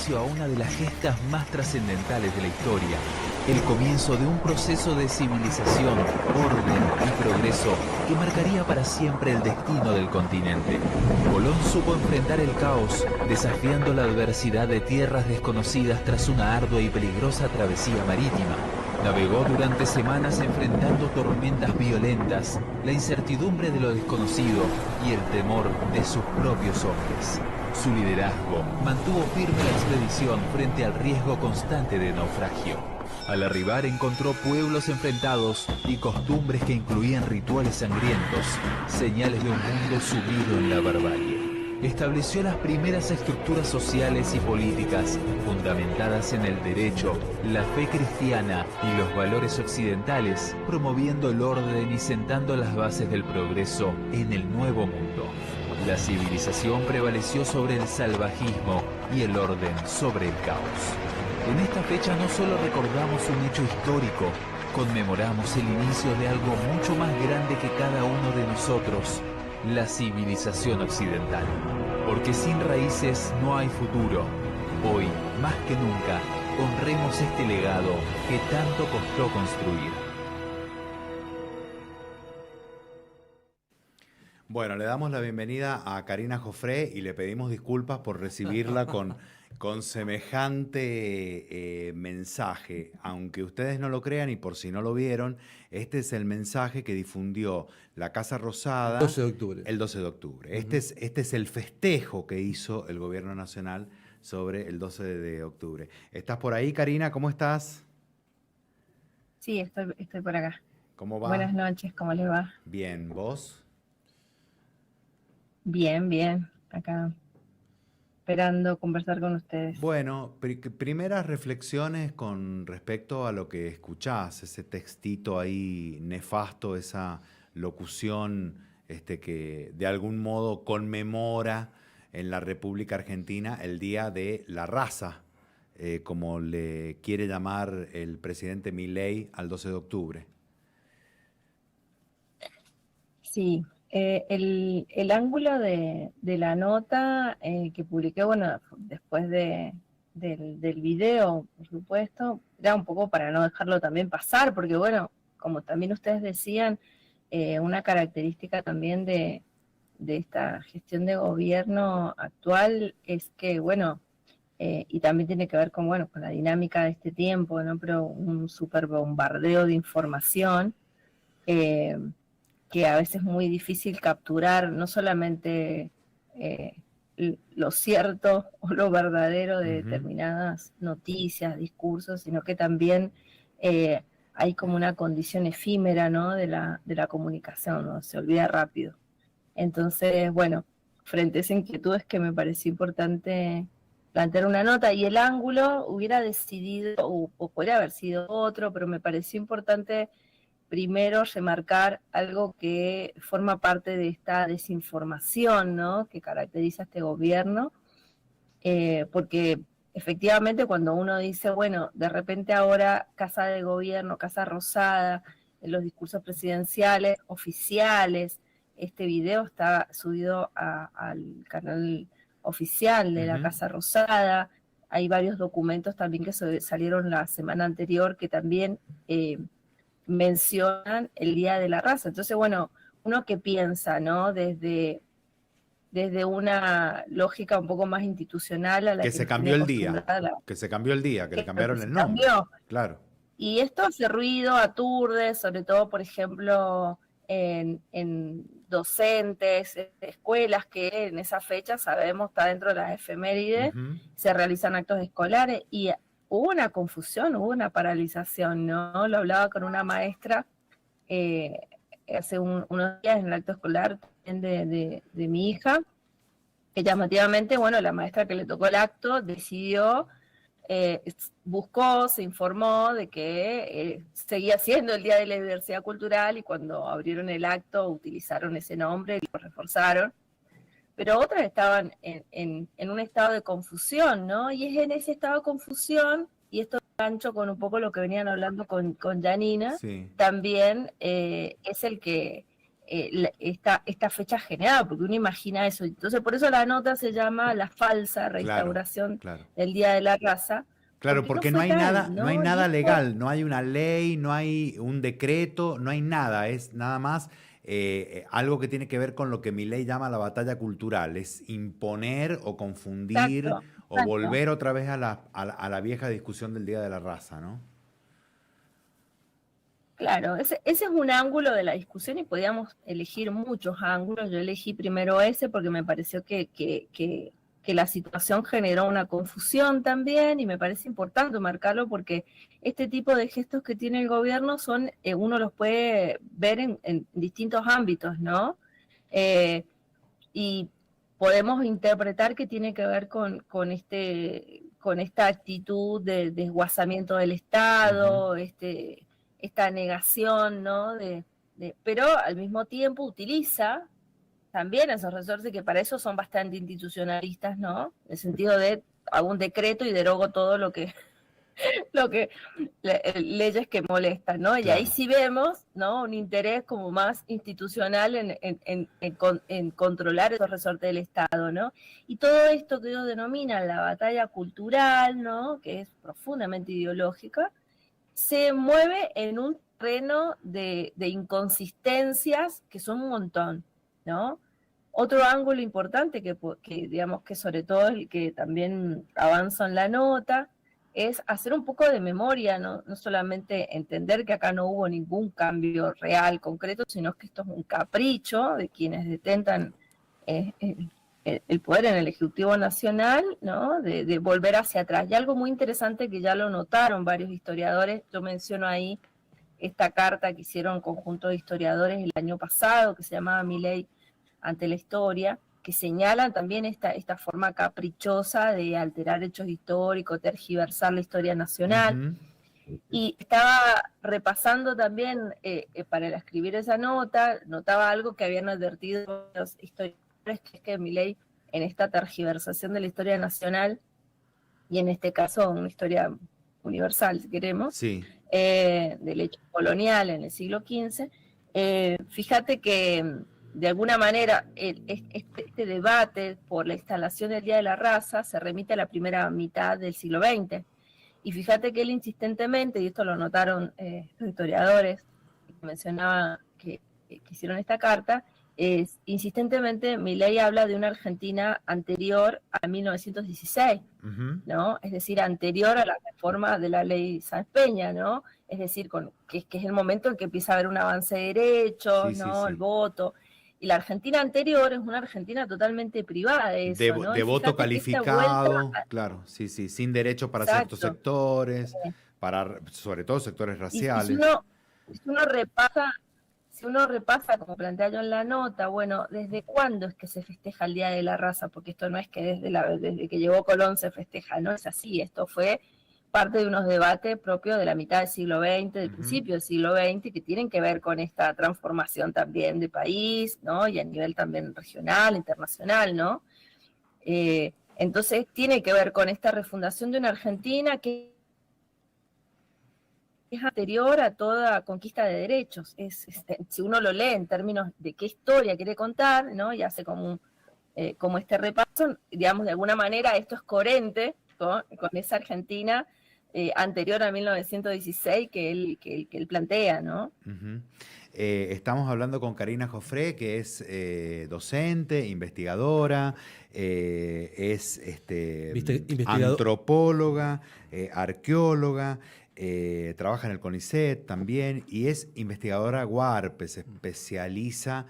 inicio a una de las gestas más trascendentales de la historia, el comienzo de un proceso de civilización, orden y progreso que marcaría para siempre el destino del continente. Colón supo enfrentar el caos, desafiando la adversidad de tierras desconocidas tras una ardua y peligrosa travesía marítima. Navegó durante semanas enfrentando tormentas violentas, la incertidumbre de lo desconocido y el temor de sus propios hombres. Su liderazgo mantuvo firme la expedición frente al riesgo constante de naufragio. Al arribar encontró pueblos enfrentados y costumbres que incluían rituales sangrientos, señales de un mundo sumido en la barbarie. Estableció las primeras estructuras sociales y políticas fundamentadas en el derecho, la fe cristiana y los valores occidentales, promoviendo el orden y sentando las bases del progreso en el Nuevo Mundo. La civilización prevaleció sobre el salvajismo y el orden sobre el caos. En esta fecha no solo recordamos un hecho histórico, conmemoramos el inicio de algo mucho más grande que cada uno de nosotros, la civilización occidental. Porque sin raíces no hay futuro. Hoy, más que nunca, honremos este legado que tanto costó construir. Bueno, le damos la bienvenida a Karina Joffre y le pedimos disculpas por recibirla con semejante mensaje. Aunque ustedes no lo crean y por si no lo vieron, este es el mensaje que difundió la Casa Rosada El 12 de octubre. El 12 de octubre. Este es el festejo que hizo el Gobierno Nacional sobre el 12 de octubre. ¿Estás por ahí, Karina? ¿Cómo estás? Sí, estoy por acá. ¿Cómo va? Buenas noches, ¿cómo les va? Bien, ¿vos? Bien, acá esperando conversar con ustedes. Bueno, primeras reflexiones con respecto a lo que escuchás, ese textito ahí nefasto, esa locución que de algún modo conmemora en la República Argentina el Día de la Raza, como le quiere llamar el presidente Milei al 12 de octubre. Sí, el ángulo de la nota que publiqué, bueno, después del video, por supuesto, era un poco para no dejarlo también pasar, porque bueno, como también ustedes decían, una característica también de esta gestión de gobierno actual es que, bueno, y también tiene que ver con, bueno, con la dinámica de este tiempo, ¿no? Pero un súper bombardeo de información, que a veces es muy difícil capturar no solamente lo cierto o lo verdadero de determinadas noticias, discursos, sino que también hay como una condición efímera, ¿no? de la comunicación, ¿no? Se olvida rápido. Entonces, bueno, frente a esa inquietud es que me pareció importante plantear una nota, y el ángulo hubiera decidido, o podría haber sido otro, pero me pareció importante primero remarcar algo que forma parte de esta desinformación, ¿no? que caracteriza a este gobierno, porque efectivamente cuando uno dice, bueno, de repente ahora Casa de Gobierno, Casa Rosada, en los discursos presidenciales oficiales, este video está subido al canal oficial de la Casa Rosada, hay varios documentos también que salieron la semana anterior que también mencionan el Día de la Raza. Entonces, bueno, uno que piensa, ¿no? Desde una lógica un poco más institucional a la que se cambió el día, que se cambió el día, que le cambiaron el nombre. Claro. Y esto hace ruido, aturde, sobre todo, por ejemplo, en docentes, escuelas que en esa fecha, sabemos, está dentro de las efemérides, se realizan actos escolares, y hubo una confusión, hubo una paralización, ¿no? Lo hablaba con una maestra hace unos días en el acto escolar de mi hija, que llamativamente, bueno, la maestra que le tocó el acto decidió, buscó, se informó de que seguía siendo el Día de la Diversidad Cultural, y cuando abrieron el acto utilizaron ese nombre y lo reforzaron. Pero otras estaban en un estado de confusión, ¿no? Y es en ese estado de confusión, y esto gancho con un poco lo que venían hablando con Janina, sí. También es el que esta fecha general, porque uno imagina eso. Entonces, por eso la nota se llama la falsa reinstauración Claro. del Día de la Raza, Claro, porque no porque no fue hay nada, tal, no hay ¿no? Y nada esto, legal, no hay una ley, no hay un decreto, no hay nada, es nada más algo que tiene que ver con lo que Milei llama la batalla cultural, es imponer o confundir exacto, o exacto. volver otra vez a la vieja discusión del Día de la Raza, ¿no? Claro, ese es un ángulo de la discusión y podíamos elegir muchos ángulos. Yo elegí primero ese porque me pareció que la situación generó una confusión también y me parece importante marcarlo porque este tipo de gestos que tiene el gobierno son, uno los puede ver en distintos ámbitos, ¿no? Eh, y podemos interpretar que tiene que ver con esta actitud de desguazamiento del Ujú. Estado, esta negación, ¿no? Pero al mismo tiempo utiliza también esos resortes que para eso son bastante institucionalistas, ¿no? En el sentido de hago un decreto y derogo todo lo que leyes que molestan, ¿no? Y ahí Claro. sí vemos, ¿no? Un interés como más institucional en controlar esos resortes del Estado, ¿no? Y todo esto que ellos denominan la batalla cultural, ¿no? Que es profundamente ideológica, se mueve en un terreno de inconsistencias que son un montón, ¿no? Otro ángulo importante que digamos que sobre todo el que también avanza en la nota es hacer un poco de memoria, ¿no? No solamente entender que acá no hubo ningún cambio real, concreto, sino que esto es un capricho de quienes detentan el poder en el Ejecutivo Nacional, ¿no? De volver hacia atrás. Y algo muy interesante que ya lo notaron varios historiadores, yo menciono ahí esta carta que hicieron un conjunto de historiadores el año pasado, que se llamaba Milei ante la historia, que señalan también esta forma caprichosa de alterar hechos históricos, tergiversar la historia nacional. Ujú. Y estaba repasando también, para escribir esa nota, notaba algo que habían advertido los historiadores, que es que Milei, en esta tergiversación de la historia nacional, y en este caso una historia universal, si queremos, Sí. del hecho colonial en el siglo XV, fíjate que de alguna manera este debate por la instalación del Día de la Raza se remite a la primera mitad del siglo XX. Y fíjate que él insistentemente, y esto lo notaron los historiadores que mencionaban que hicieron esta carta, insistentemente Milei habla de una Argentina anterior a 1916, Ujú. ¿no? Es decir, anterior a la reforma de la ley Sáenz Peña, ¿no? Es decir, que es el momento en que empieza a haber un avance de derechos, Sí, sí, ¿no? El sí. voto. Y la Argentina anterior es una Argentina totalmente privada de eso, ¿no? De Y voto fíjate que esta vuelta, calificado, claro, sí, sí, sin derecho para ciertos exacto, sectores, para sobre todo sectores y raciales. si uno repasa, si uno repasa, como plantea yo en la nota, bueno, ¿desde cuándo es que se festeja el Día de la Raza? Porque esto no es que desde que llegó Colón se festeja, no es así, esto fue parte de unos debates propios de la mitad del siglo XX, del Ujú. principio del siglo XX, que tienen que ver con esta transformación también de país, ¿no? Y a nivel también regional, internacional, ¿no? Entonces tiene que ver con esta refundación de una Argentina que es anterior a toda conquista de derechos. Si uno lo lee en términos de qué historia quiere contar, ¿no? Y hace como este repaso, digamos, de alguna manera esto es coherente con esa Argentina anterior a 1916 que él plantea, ¿no? Ujú. Estamos hablando con Karina Jofré, que es docente, investigadora, es Investigador. antropóloga, arqueóloga, trabaja en el CONICET también y es investigadora WARP, se especializa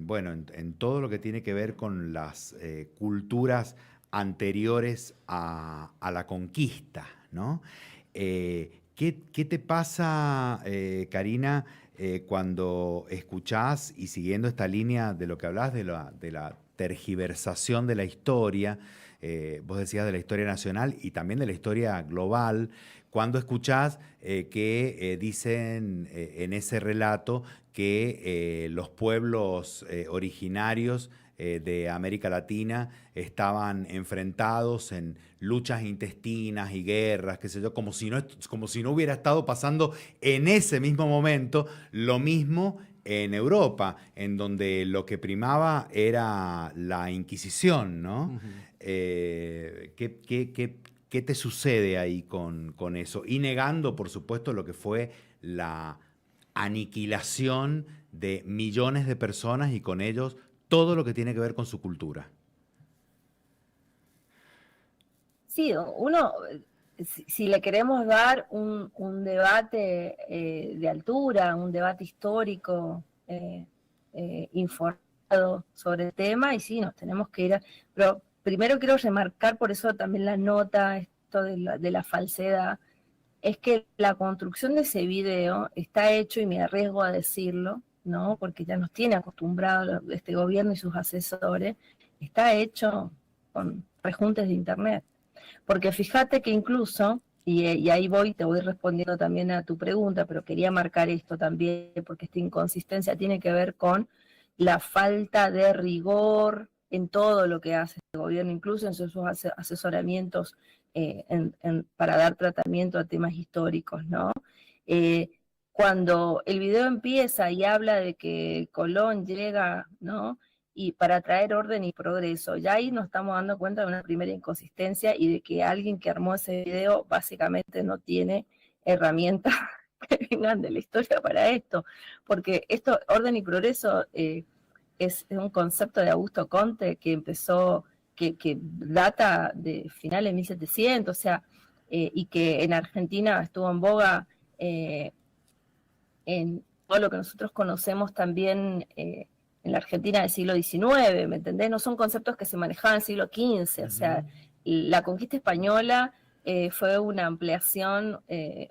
bueno, en todo lo que tiene que ver con las culturas anteriores a la conquista, ¿no? ¿Qué te pasa, Karina, cuando escuchás y siguiendo esta línea de lo que hablás de la tergiversación de la historia, vos decías de la historia nacional y también de la historia global, cuando escuchás que dicen en ese relato que los pueblos originarios de América Latina estaban enfrentados en luchas intestinas y guerras, qué sé yo, como si no hubiera estado pasando en ese mismo momento lo mismo en Europa, en donde lo que primaba era la Inquisición, ¿no? Ujú. ¿Qué te sucede ahí con eso? Y negando, por supuesto, lo que fue la aniquilación de millones de personas y con ellos todo lo que tiene que ver con su cultura. Sí, uno, si le queremos dar un debate de altura, un debate histórico, informado sobre el tema, y sí, nos tenemos que ir pero primero quiero remarcar, por eso también la nota, esto de la falsedad, es que la construcción de ese video está hecho, y me arriesgo a decirlo, ¿no? Porque ya nos tiene acostumbrados este gobierno y sus asesores, está hecho con rejuntes de internet. Porque fíjate que incluso, y ahí te voy respondiendo también a tu pregunta, pero quería marcar esto también, porque esta inconsistencia tiene que ver con la falta de rigor en todo lo que hace el gobierno, incluso en sus asesoramientos para dar tratamiento a temas históricos, ¿no? Cuando el video empieza y habla de que Colón llega, ¿no? Y para traer orden y progreso. Ya ahí nos estamos dando cuenta de una primera inconsistencia y de que alguien que armó ese video básicamente no tiene herramientas que vengan de la historia para esto, porque esto, orden y progreso, es un concepto de Augusto Comte que empezó, que data de finales de 1700, o sea, y que en Argentina estuvo en boga en todo lo que nosotros conocemos también en la Argentina del siglo XIX, ¿me entendés? No son conceptos que se manejaban en el siglo XV, o sea, la conquista española fue una ampliación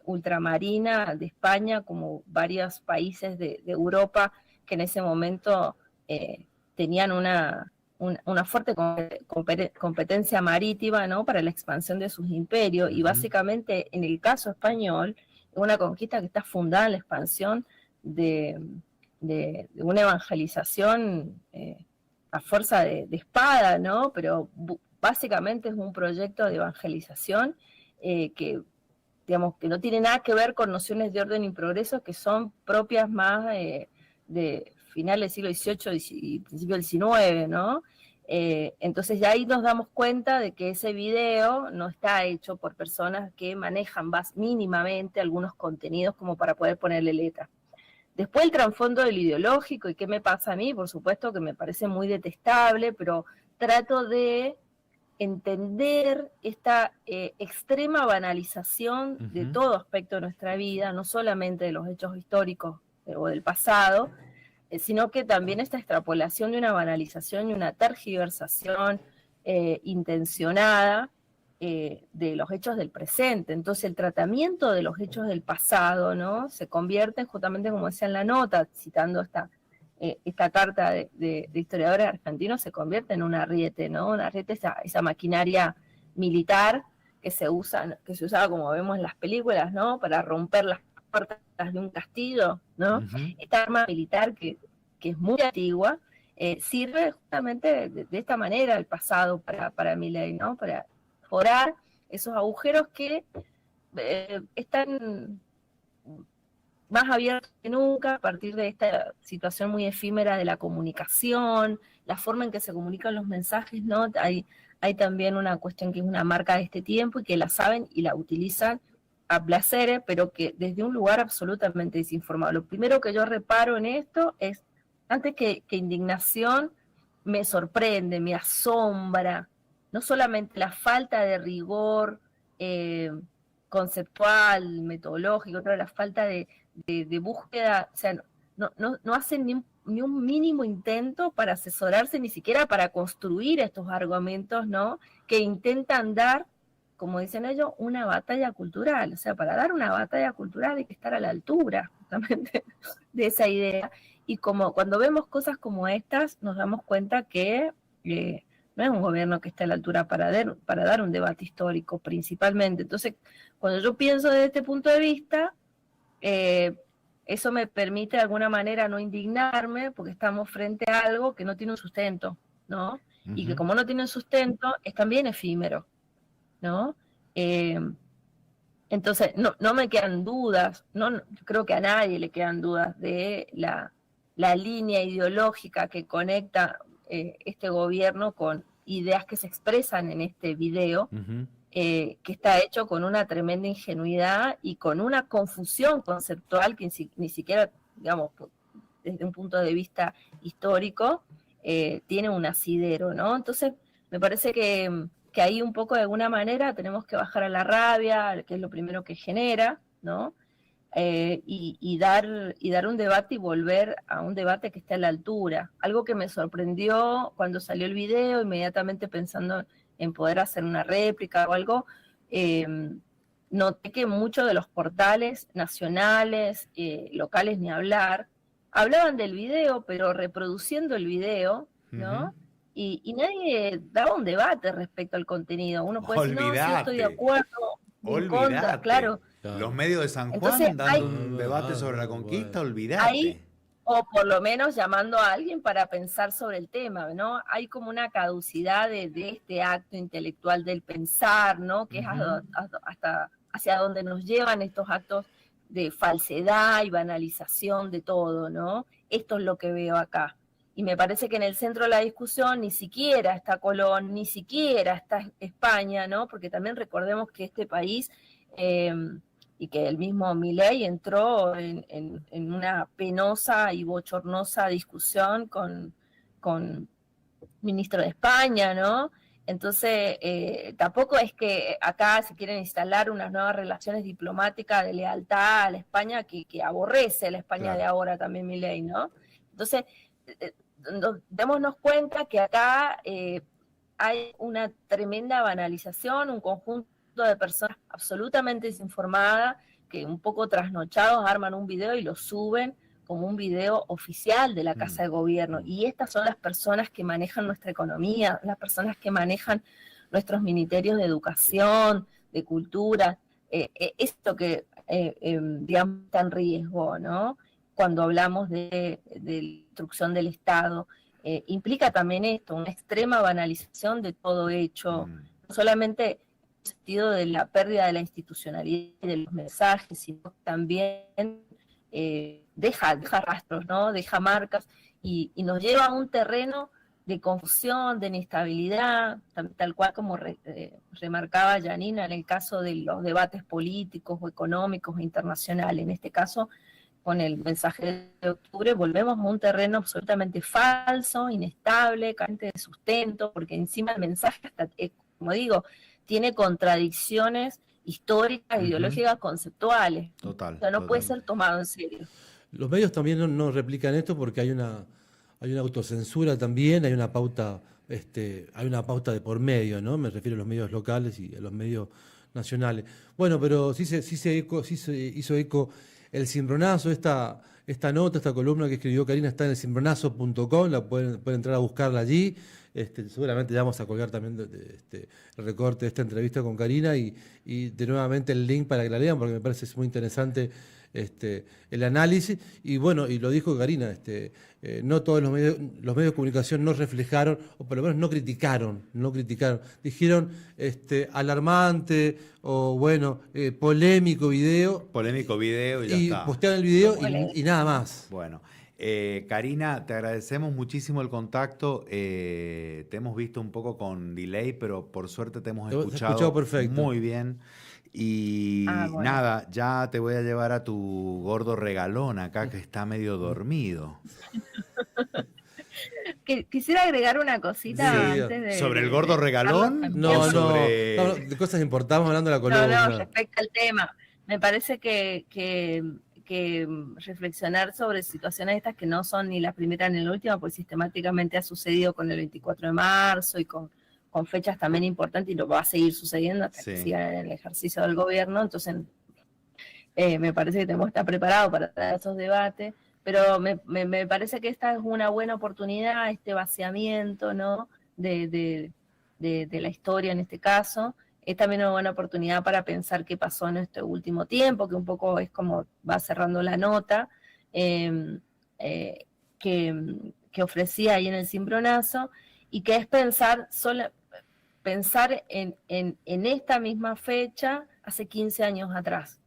ultramarina de España, como varios países de Europa que en ese momento tenían una fuerte competencia marítima, ¿no? Para la expansión de sus imperios, y básicamente en el caso español, una conquista que está fundada en la expansión de una evangelización a fuerza de espada, ¿no? Pero básicamente es un proyecto de evangelización que, digamos, que no tiene nada que ver con nociones de orden y progreso que son propias más de finales del siglo XVIII y principio del XIX, ¿no? Entonces ya ahí nos damos cuenta de que ese video no está hecho por personas que manejan mínimamente algunos contenidos como para poder ponerle letra. Después el trasfondo del ideológico, y qué me pasa a mí, por supuesto que me parece muy detestable, pero trato de entender esta extrema banalización de todo aspecto de nuestra vida, no solamente de los hechos históricos o del pasado, sino que también esta extrapolación de una banalización y una tergiversación intencionada de los hechos del presente. Entonces el tratamiento de los hechos del pasado, ¿no? Se convierte justamente, como decía en la nota, citando esta carta de historiadores argentinos, se convierte en un ariete, ¿no? Un ariete, esa maquinaria militar que se usaba, como vemos en las películas, ¿no? Para romper las puertas de un castillo, ¿no? Esta arma militar que es muy antigua, sirve justamente de esta manera el pasado para Milei, ¿no? Para forar esos agujeros que están más abiertos que nunca a partir de esta situación muy efímera de la comunicación, la forma en que se comunican los mensajes, ¿no? Hay también una cuestión que es una marca de este tiempo y que la saben y la utilizan a placer, pero que desde un lugar absolutamente desinformado. Lo primero que yo reparo en esto es, antes que indignación, me sorprende, me asombra, no solamente la falta de rigor conceptual, metodológico, pero la falta de búsqueda, o sea, no hacen ni un mínimo intento para asesorarse, ni siquiera para construir estos argumentos, ¿no? Que intentan dar, como dicen ellos, una batalla cultural. O sea, para dar una batalla cultural hay que estar a la altura, justamente, de esa idea. Y como cuando vemos cosas como estas, nos damos cuenta que no es un gobierno que esté a la altura para dar un debate histórico, principalmente. Entonces, cuando yo pienso desde este punto de vista, eso me permite de alguna manera no indignarme, porque estamos frente a algo que no tiene un sustento, ¿no? Y que como no tienen sustento, es también efímero, ¿no? Entonces, no me quedan dudas, creo que a nadie le quedan dudas de la línea ideológica que conecta este gobierno con ideas que se expresan en este video, que está hecho con una tremenda ingenuidad y con una confusión conceptual que ni siquiera, digamos, desde un punto de vista histórico, tiene un asidero, ¿no? Entonces, me parece que ahí un poco de alguna manera tenemos que bajar a la rabia, que es lo primero que genera, ¿no? Y dar un debate y volver a un debate que esté a la altura. Algo que me sorprendió cuando salió el video, inmediatamente pensando en poder hacer una réplica o algo, noté que muchos de los portales nacionales, locales ni hablar, hablaban del video, pero reproduciendo el video, ¿no? Y nadie daba un debate respecto al contenido. Uno puede decir, no, sí, estoy de acuerdo, en contra, claro. Los medios de San Juan Entonces, dando un debate sobre la conquista, olvidate. Ahí, o por lo menos llamando a alguien para pensar sobre el tema, ¿no? Hay como una caducidad de este acto intelectual del pensar, ¿no? Que es hasta hacia donde nos llevan estos actos de falsedad y banalización de todo, ¿no? Esto es lo que veo acá. Y me parece que en el centro de la discusión ni siquiera está Colón, ni siquiera está España, ¿no? Porque también recordemos que este país, y que el mismo Milei entró en una penosa y bochornosa discusión con ministro de España, ¿no? Entonces, tampoco es que acá se quieren instalar unas nuevas relaciones diplomáticas de lealtad a la España que aborrece a la España de ahora también Milei, ¿no? Entonces, démonos cuenta que acá hay una tremenda banalización, un conjunto de personas absolutamente desinformadas que un poco trasnochados arman un video y lo suben como un video oficial de la Casa de Gobierno. Y estas son las personas que manejan nuestra economía, las personas que manejan nuestros ministerios de educación, de cultura. Esto que, digamos, está en riesgo, ¿no? Cuando hablamos de destrucción del Estado, implica también esto, una extrema banalización de todo hecho, no solamente en el sentido de la pérdida de la institucionalidad y de los mensajes, sino también deja rastros, ¿no? Deja marcas y nos lleva a un terreno de confusión, de inestabilidad, tal cual como remarcaba Janina en el caso de los debates políticos o económicos o internacionales. En este caso, con el mensaje de octubre, volvemos a un terreno absolutamente falso, inestable, carente de sustento, porque encima el mensaje, hasta, como digo, tiene contradicciones históricas, ideológicas, conceptuales. Total. O sea, no puede ser tomado en serio. Los medios también no replican esto porque hay una autocensura también, hay una pauta de por medio, ¿no? Me refiero a los medios locales y a los medios nacionales. Bueno, pero sí se hizo eco el cimbronazo, esta nota, esta columna que escribió Karina está en el cimbronazo.com, pueden entrar a buscarla allí. Seguramente ya vamos a colgar también el recorte de esta entrevista con Karina y de nuevamente el link para que la lean, porque me parece muy interesante el análisis. Y bueno, y lo dijo Karina, no todos los medios de comunicación no reflejaron, o por lo menos no criticaron. Dijeron alarmante o bueno, polémico video. Polémico video y ya está. Postearon el video y nada más. Bueno. Karina, te agradecemos muchísimo el contacto. Te hemos visto un poco con delay, pero por suerte te hemos escuchado perfecto. Muy bien. Y bueno. Nada, ya te voy a llevar a tu gordo regalón acá que está medio dormido. Quisiera agregar una cosita antes de... ¿Sobre el gordo regalón? No, de cosas importantes, hablando de la columna. No, respecto al tema. Me parece que reflexionar sobre situaciones estas que no son ni la primera ni la última, pues sistemáticamente ha sucedido con el 24 de marzo y con fechas también importantes y lo va a seguir sucediendo hasta que siga en el ejercicio del gobierno. Entonces, me parece que tenemos que estar preparados para dar esos debates, pero me parece que esta es una buena oportunidad, este vaciamiento, ¿no? de la historia en este caso. Es también una buena oportunidad para pensar qué pasó en este último tiempo, que un poco es como va cerrando la nota que ofrecía ahí en el cimbronazo. y que es pensar en esta misma fecha hace 15 años atrás,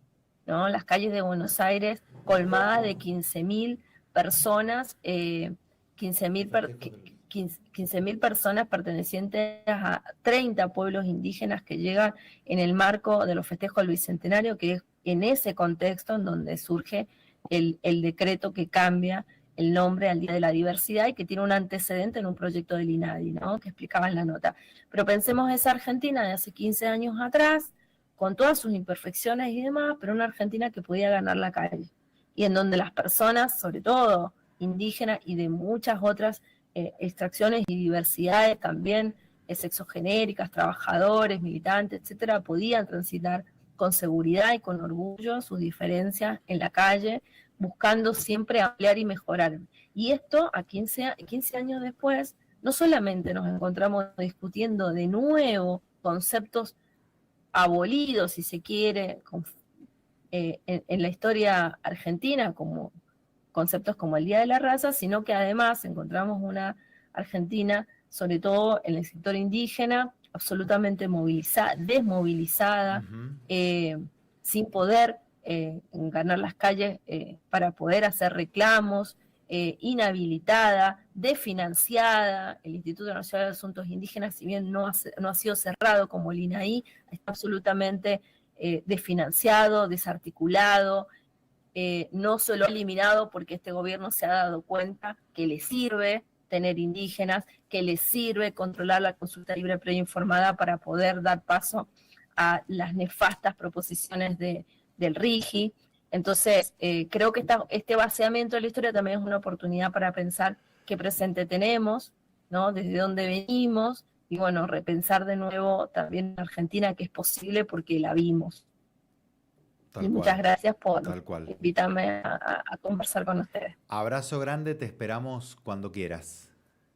¿no? Las calles de Buenos Aires colmadas de 15.000 personas, 15.000 personas pertenecientes a 30 pueblos indígenas que llegan en el marco de los festejos del Bicentenario, que es en ese contexto en donde surge el decreto que cambia el nombre al Día de la Diversidad y que tiene un antecedente en un proyecto del INADI, ¿no? Que explicaba en la nota. Pero pensemos esa Argentina de hace 15 años atrás, con todas sus imperfecciones y demás, pero una Argentina que podía ganar la calle, y en donde las personas, sobre todo indígenas y de muchas otras extracciones y diversidades también, sexogenéricas, trabajadores, militantes, etcétera, podían transitar con seguridad y con orgullo sus diferencias en la calle, buscando siempre ampliar y mejorar. Y esto, a 15 años después, no solamente nos encontramos discutiendo de nuevo conceptos abolidos, si se quiere, en la historia argentina, como conceptos como el Día de la Raza, sino que además encontramos una Argentina, sobre todo en el sector indígena, absolutamente desmovilizada, sin poder ganar las calles para poder hacer reclamos, inhabilitada, desfinanciada. El Instituto Nacional de Asuntos Indígenas, si bien no ha sido cerrado como el INAI, está absolutamente desfinanciado, desarticulado, no se lo ha eliminado porque este gobierno se ha dado cuenta que le sirve tener indígenas, que le sirve controlar la consulta libre preinformada para poder dar paso a las nefastas proposiciones del RIGI. Entonces, creo que este vaciamiento de la historia también es una oportunidad para pensar qué presente tenemos, ¿no? Desde dónde venimos, y bueno, repensar de nuevo también en Argentina, que es posible porque la vimos. Tal y cual, muchas gracias por tal cual. invitarme a conversar con ustedes. Abrazo grande, te esperamos cuando quieras.